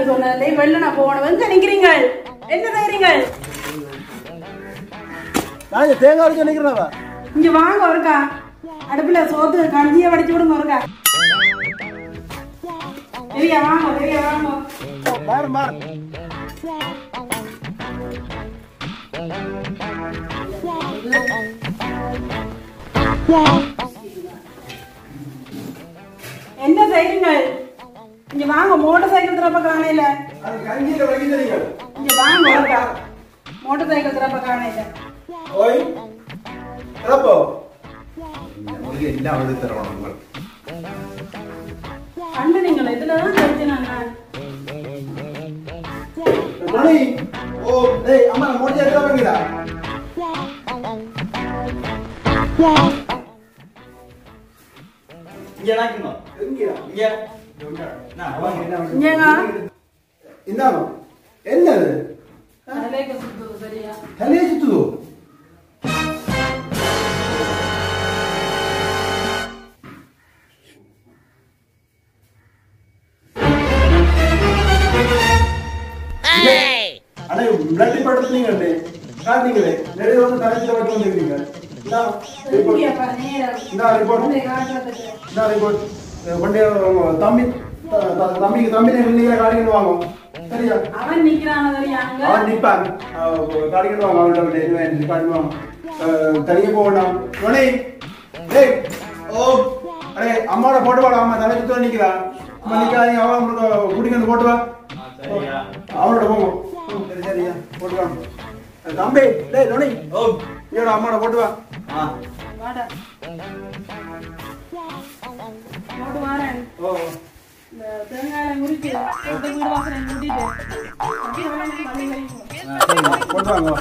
சொன்னதே வெள்ளன போனவங்க எங்க நிக்கிறீங்க? என்ன செய்றீங்க? நான் தேங்காய் அரைச்சு நிக்கிறேன்வா. இங்க வாங்க ஒருக்கா. அடுப்புல சோத்து கஞ்சியை வடிச்சு விடுங்க ஒருக்கா. பெரிய வாங்க. மாறு. என்ன செய்றீங்க? இங்க வாங்க, மோட்டார் சைக்கிள் திறப்ப காணையில. அது கஞ்சியில வைக்கிறீங்க. இங்க வாங்க ஒருக்கா. மோட்டார் சைக்கிள் திறப்ப காணையில. ஓய். திறப்போ. உங்களுக்கு என்ன வந்து தரணும் உங்களுக்கு? கண்டு நீங்கள் இதுலதான் தெரிஞ்சுனாங்க. மணி. ஓ, டேய் அம்மா மோட்டார் சைக்கிள் வாங்கிடா. இங்க நாக்குமா? இங்க. நான் வாங்க என்ன வந்து. இங்கங்க. இந்தாமா. என்னது? தலைக்கு சுத்துது சரியா? தலையை சுத்துதோ? அடே பிளட் படுத்துறீங்க அண்ணே. காட்டுங்களே. நிறைய வந்து தலையில வைக்க வந்துருக்கீங்க. இங்கப்பா நேரா. இந்த ரிப்போர்ட். இந்த காட்டுறதுக்கு. இந்த ரிப்போர்ட். கொண்டே தம்பிக்கு நீங்க காடிக்கணும் வாங்க. சரியா? அவன் நிக்கிறான் சரியாங்க. அவன் நிப்பான். காடிக்கணும் வாங்க. அவன்கிட்ட என்ன காட்டுவாங்க. தனியே போகணும். உடனே டேய் ஓ அடே அம்மாவோட போட்டு வாடா. அம்மா தலை சுத்தம் நிக்கிறா. அம்மா நிக்காதீங்க. அவன் உங்களுக்கு குடிக்கணும் போட்டு வா. அவனோட போங்க. சரியா போட்டு வா. தம்பி டேய் நோனி ஓ ஏடா அம்மாவோட போட்டு வா. வாடா. போட்டு வாரேன். ஓ இந்த தேங்காயை முறிச்சு இந்த வீடு வாசலை மூடிட்டு அப்படியே வேலை பண்ணி போட்டு வாங்க.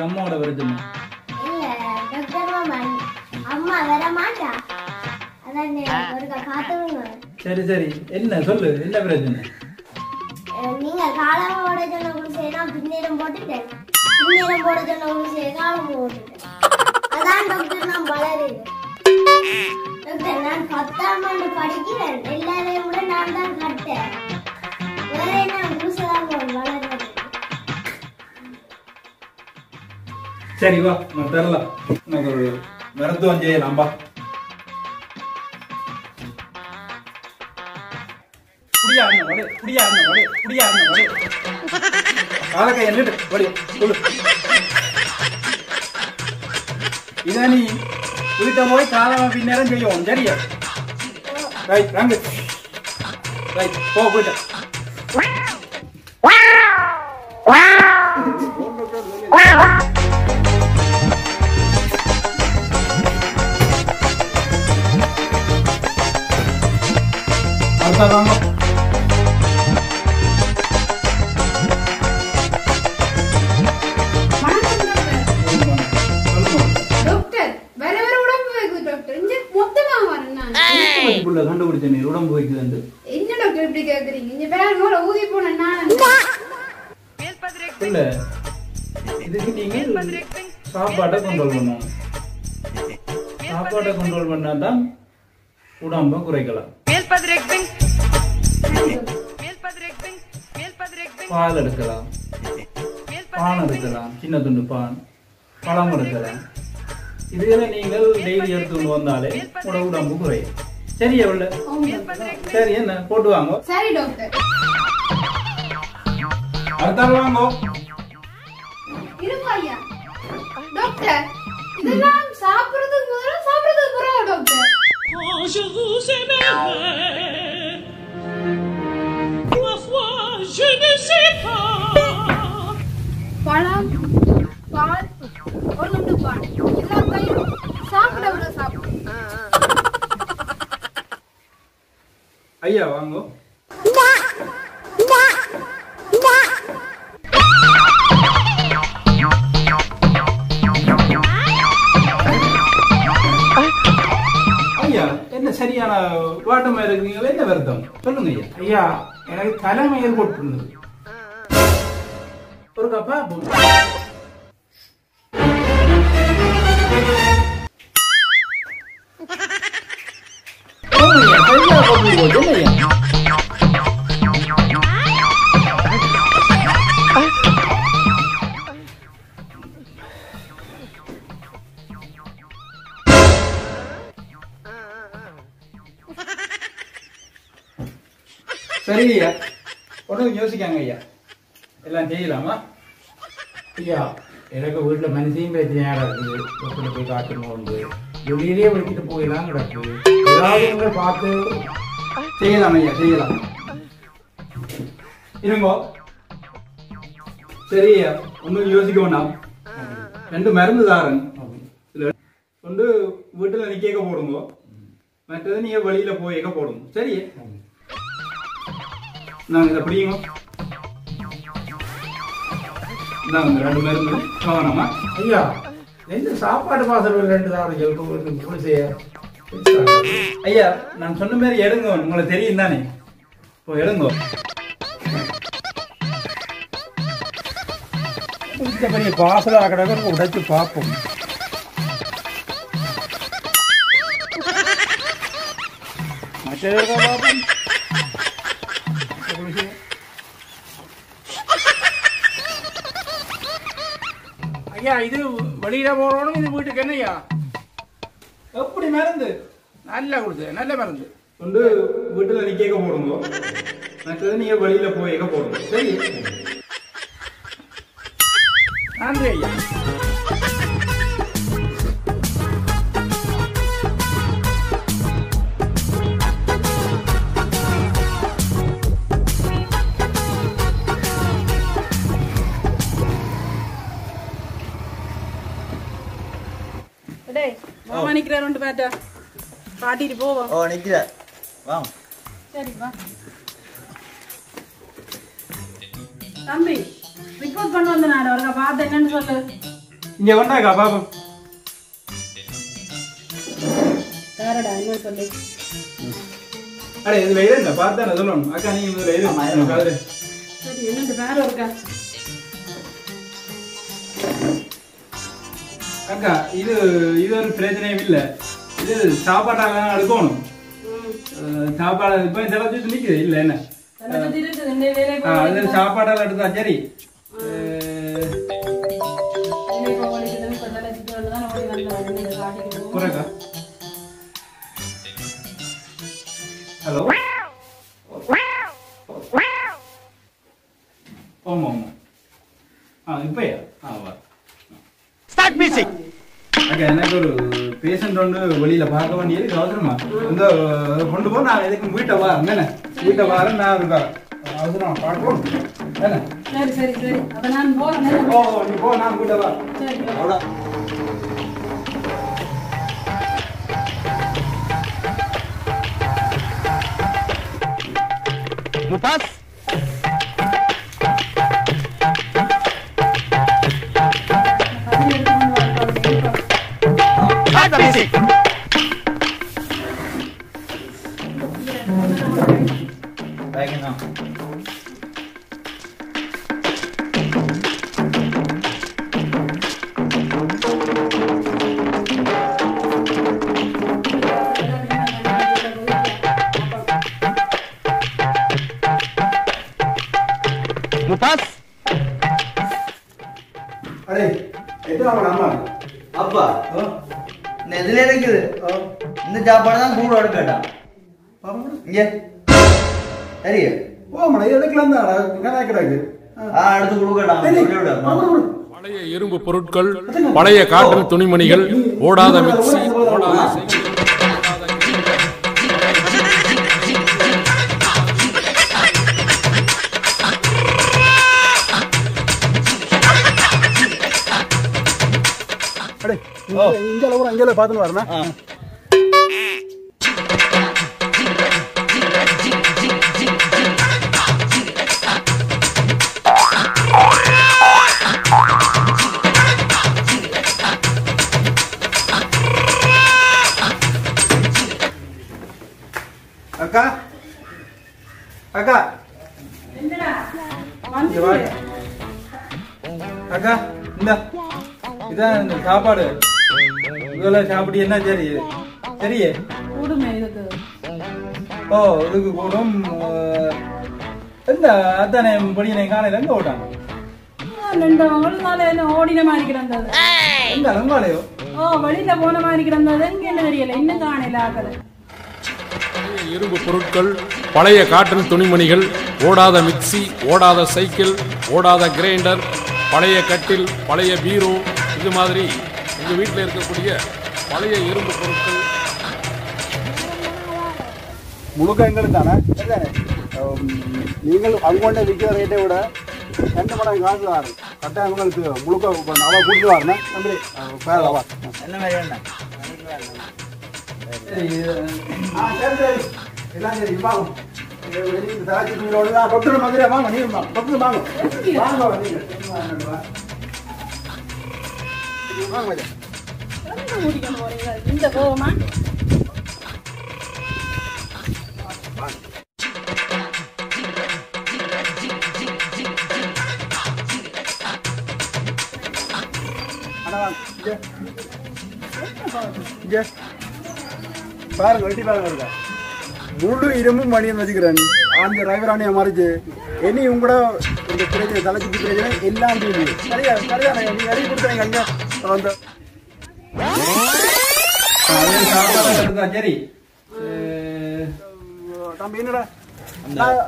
அம்மாவோட வருதுன்னு சரி சரி என்ன சொல்லு என்ன பிரச்சனை? நீங்க காலம் போட சொன்ன செய்யலாம், பின்னேரம் போட்டுட்டேன். பின்னேரம் போட சொன்ன காலம் போட்டுட்டேன். அதான் டாக்டர் நான் வளருது. டாக்டர் நான் 10ஆம் ஆண்டு படிக்கிறேன். எல்லாரையும் விட நான் தான் கட்டேன். வேற என்ன புதுசாக வளர்றது? சரி வா நான் தரலாம். எனக்கு ஒரு மருத்துவம் செய்யலாம் பா. இதை நீ வீட்டை போய் காலம் பின்னேரம் செய்யும். சரியா? ரைட் வாங்க. ரைட் போ போயிட்ட. அடுத்த வாங்க. கண்டுபிடிச்ச நீர் உடம்பு வைக்குது. என்ன டாக்டர் இப்படி கேக்குறீங்க? இங்க வேற நூற ஊதி போன நான் இல்ல இதுக்கு நீங்க சாப்பாட்டை கண்ட்ரோல் பண்ணணும். சாப்பாட்டை கண்ட்ரோல் பண்ணாதான் உடம்ப குறைக்கலாம். பால் எடுக்கலாம், பான் எடுக்கலாம், சின்ன துண்டு பான், பழம் எடுக்கலாம். இதுல நீங்கள் டெய்லி எடுத்துட்டு வந்தாலே உடம்பு குறையும். சரியா உள்ள? சரி என்ன போட்டு வாங்க. சரி டாக்டர். அடுத்த வாங்க. இருங்க ஐயா. டாக்டர் இதெல்லாம் சாப்பிடுறதுக்கு முதல்ல சாப்பிடுறதுக்கு பிறகு டாக்டர். பழம், பால், ஒரு துண்டு பால் எல்லாத்தையும் சாப்பிட விட சாப்பிடும். ஐயா வாங்கோ. ஐயா என்ன சரியான வாட்டமா இருக்குங்களா? என்ன வருத்தம் சொல்லுங்க ஐயா. ஐயா எனக்கு தலைமையில் போட்டுருந்தது ஒரு கப்பா சரி ஐயா, ஒன்றும் யோசிக்காங்க ஐயா, எல்லாம் செய்யலாமா? ஐயா எனக்கு வீட்டில் மனுஷையும் பிரச்சனையாக இருக்குது. எப்படி போய் காட்டணும் வந்து வெளியிலேயே வச்சுட்டு போயெல்லாம் கிடக்கு. ஏதாவது உங்களை பார்த்து செய்யலாம் ஐயா, செய்யலாம். இருங்கோ. சரி ஐயா, ஒன்றும் யோசிக்க வேண்டாம். 2 மருந்து தாரன். ஒன்று வீட்டில் நிற்க போடுங்க, மற்றது நீங்க வெளியில போய் போடுங்க. சரி, நாங்கள் இதை பிடிங்க. நாங்கள் 2 மருந்து கவனமா. ஐயா என்ன சாப்பாடு வாசல் 2 தான் செய்ய. ஐயா நான் சொன்ன மாதிரி எடுங்க, உங்களுக்கு தெரியும் தானே. இப்போ எடுங்க. பெரிய பாசல கடற்கரை உடைச்சு பார்ப்போம். மற்ற பார்ப்போம். ஐயா இது வெளியில போறோம். இது வீட்டுக்கு என்னய்யா எப்படி மருந்து? நல்ல கொடுத்து நல்ல மருந்து கொண்டு வீட்டுல நிக்க போடுங்க, மற்றது நீங்க வெளியில போய் போடுங்க. சரி, நன்றி ஐயா. மாமா நிக்கிறாரு பேட்டா காட்டிட்டு போவோம். ஓ நிக்கிற வா. சரி வா தம்பி, ரிப்போர்ட் பண்ண வந்த நான் அவருக்கு பார்த்து என்னன்னு சொல்லு. இங்க வந்தாக்கா பாப்போம். வேறடா என்ன சொல்லு. அடே இதுல இருந்த பார்த்தா சொல்லணும். அக்கா நீங்க இதுல இரு. சரி என்னண்டு வேற இருக்கா? அக்கா இது ஒரு பிரச்சனையும் இல்லை. இது சாப்பாட்டாக எடுக்கணும். சாப்பாடு இப்ப ஜலத்துட்டு நிக்குது இல்ல என்ன சாப்பாடால எடுத்தா சரி. ஹலோ, ஆமா ஆமா இப்பயா வா. எனக்கு ஒரு பேஷண்ட் ஒன்று வெளியில பார்க்க வேண்டியது அவசரமா இந்த கொண்டு போ. நான் எதுக்கு வீட்டை வாரேன் என்ன வீட்டை வாரேன். நான் இருக்கா அவசரம் பார்க்கணும் என்ன. சரி சரி சரி அப்ப நான் போறேன். ஓ நீ போ, நான் வீட்டை வா. அவ்வளோ முபாஸ் முபாஸ் அடே எத்தனை அம்மா அப்பா இதுல இருக்குது. இந்த சாப்பாடு தான் கூட எடுக்கட்டா இங்க சரி. ஓ இது எடுக்கலாம் தான் கிடக்கு. அடுத்து கொடுக்கட்டாம். பழைய இரும்பு பொருட்கள், பழைய காட்டன் துணிமணிகள், ஓடாத மிக்சி, ஓடாத இங்க அளவு அங்கே பார்த்துன்னு வரணும். அக்கா இந்த இதான் இந்த சாப்பாடு இதெல்லாம் சாப்பிட்டு என்ன சரி சரியே கூடுமே இதுக்கு ஓ இதுக்கு கூடும் இந்த அத்தனை படியினை காலையில் எங்க ஓட்டாங்க ஓடின மாதிரி கிடந்தது எங்க அலங்காலையோ வெளியில போன மாதிரி கிடந்தது எங்க என்ன தெரியல இன்னும் காணையில ஆக்கல இரும்பு பொருட்கள், பழைய காட்டன் துணிமணிகள், ஓடாத மிக்சி, ஓடாத சைக்கிள், ஓடாத கிரைண்டர், பழைய கட்டில், பழைய பீரோ, இது மாதிரி எங்கள் வீட்டில் இருக்கக்கூடிய பழைய இரும்பு பொருட்கள் முழுக்க எங்களுக்கு தானே நீங்கள் அவங்க விற்கிற ரேட்டை விட 2 மடங்கு காசு வாரு கட்டாயம் உங்களுக்கு முழுக்க அவள் கூட்டிட்டு வரணும் நன்றி பேரவா என்ன மாதிரி என்ன சரி சரி எல்லாம் சரி வாங்க டாக்டர் மதுரை வாங்க நீங்க டாக்டர் வாங்க வாங்க வாங்க இந்த கோவமா பாருங்க வெட்டி பாருங்க இருக்கா முழு இரும்பும் மணியம் வச்சுக்கிறேன் அந்த டிரைவரானே மறைச்சு இனி உங்களோட இந்த பிரச்சனை தலைச்சுட்டு பிரச்சனை எல்லாம் தெரியுது சரியா சரியா நீங்க எழுதி கொடுத்தீங்க அங்க வந்து சரி தம்பி என்னடா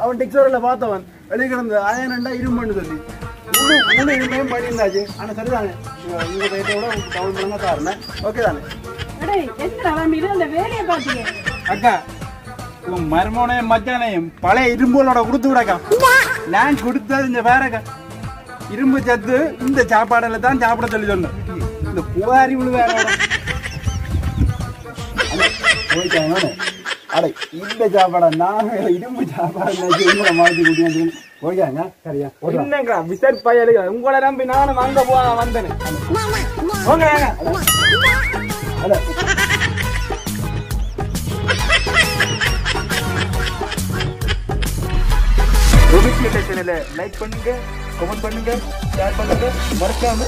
அவன் டிக்ஸோரில் பார்த்தவன் வெளியே கிடந்த ஆயனண்டா இரும்புன்னு சொல்லி முழு முழு இரும்பையும் பண்ணியிருந்தாச்சு ஆனால் சரிதானே இந்த ரேட்டோட டவுன் பண்ணுங்க தாருனேன் ஓகே தானே அக்கா உன் மருமனையும் மச்சானையும் பழைய இரும்புகளோட கொடுத்து விடக்கா நான் கொடுத்தது இந்த வேறக்கா இரும்பு சத்து இந்த சாப்பாடுல தான் சாப்பிட சொல்லி சொன்னேன் இந்த புகாரி விழுவேற போயிட்டாங்க அடே இந்த சாப்பாடா நான் இரும்பு சாப்பாடு மாற்றி கூட்டி போய்க்காங்க சரியா என்னங்க விசட் பையலுங்க உங்களை நம்பி நானும் அங்க வந்தேன் சேனலை லைக் பண்ணுங்க கமெண்ட் பண்ணுங்க ஷேர் பண்ணுங்க மறக்காம